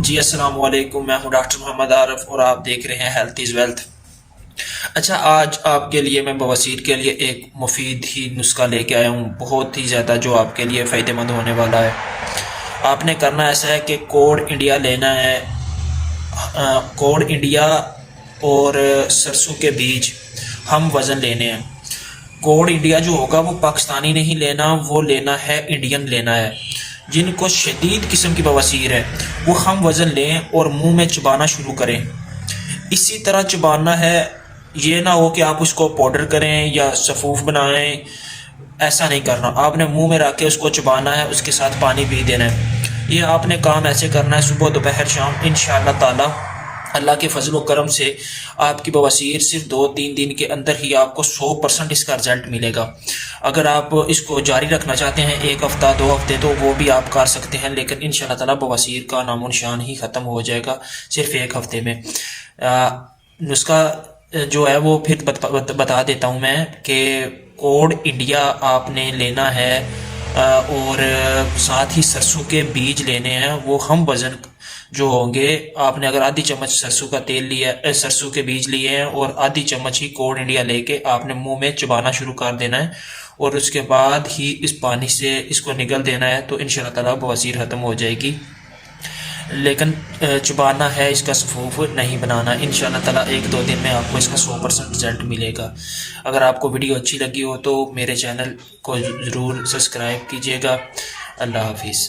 جی السلام علیکم، میں ہوں ڈاکٹر محمد عارف اور آپ دیکھ رہے ہیں ہیلتھ از ویلتھ۔ اچھا، آج آپ کے لیے میں بواسیر کے لیے ایک مفید ہی نسخہ لے کے آیا ہوں، بہت ہی زیادہ جو آپ کے لیے فائدہ مند ہونے والا ہے۔ آپ نے کرنا ایسا ہے کہ کوڈ انڈیا لینا ہے، کوڈ انڈیا اور سرسوں کے بیج ہم وزن لینے ہیں۔ کوڈ انڈیا جو ہوگا وہ پاکستانی نہیں لینا، وہ لینا ہے انڈین لینا ہے۔ جن کو شدید قسم کی بواسیر ہے وہ ہم وزن لیں اور منہ میں چبانا شروع کریں۔ اسی طرح چبانا ہے، یہ نہ ہو کہ آپ اس کو پاؤڈر کریں یا سفوف بنائیں، ایسا نہیں کرنا۔ آپ نے منہ میں رکھ کے اس کو چبانا ہے، اس کے ساتھ پانی پی دینا ہے۔ یہ آپ نے کام ایسے کرنا ہے صبح دوپہر شام، انشاءاللہ تعالی اللہ کے فضل و کرم سے آپ کی بواسیر صرف 2-3 دن کے اندر ہی آپ کو 100% اس کا رزلٹ ملے گا۔ اگر آپ اس کو جاری رکھنا چاہتے ہیں 1 ہفتہ 2 ہفتے تو وہ بھی آپ کر سکتے ہیں، لیکن انشاءاللہ تعالی بواسیر کا نام و نشان ہی ختم ہو جائے گا صرف 1 ہفتے میں۔ نسخہ جو ہے وہ پھر بتا دیتا ہوں میں کہ کوڈ انڈیا آپ نے لینا ہے اور ساتھ ہی سرسوں کے بیج لینے ہیں، وہ ہم وزن جو ہوں گے، آپ نے اگر آدھی چمچ سرسوں کا تیل لیا، سرسوں کے بیج لیے ہیں اور آدھی چمچ ہی کوڈ انڈیا لے کے آپ نے منہ میں چبانا شروع کر دینا ہے اور اس کے بعد ہی اس پانی سے اس کو نگل دینا ہے، تو انشاءاللہ تعالی بواسیر ختم ہو جائے گی۔ لیکن چبانا ہے، اس کا سفوف نہیں بنانا۔ انشاءاللہ تعالی 1-2 دن میں آپ کو اس کا 100% رزلٹ ملے گا۔ اگر آپ کو ویڈیو اچھی لگی ہو تو میرے چینل کو ضرور سبسکرائب کیجیے گا۔ اللہ حافظ۔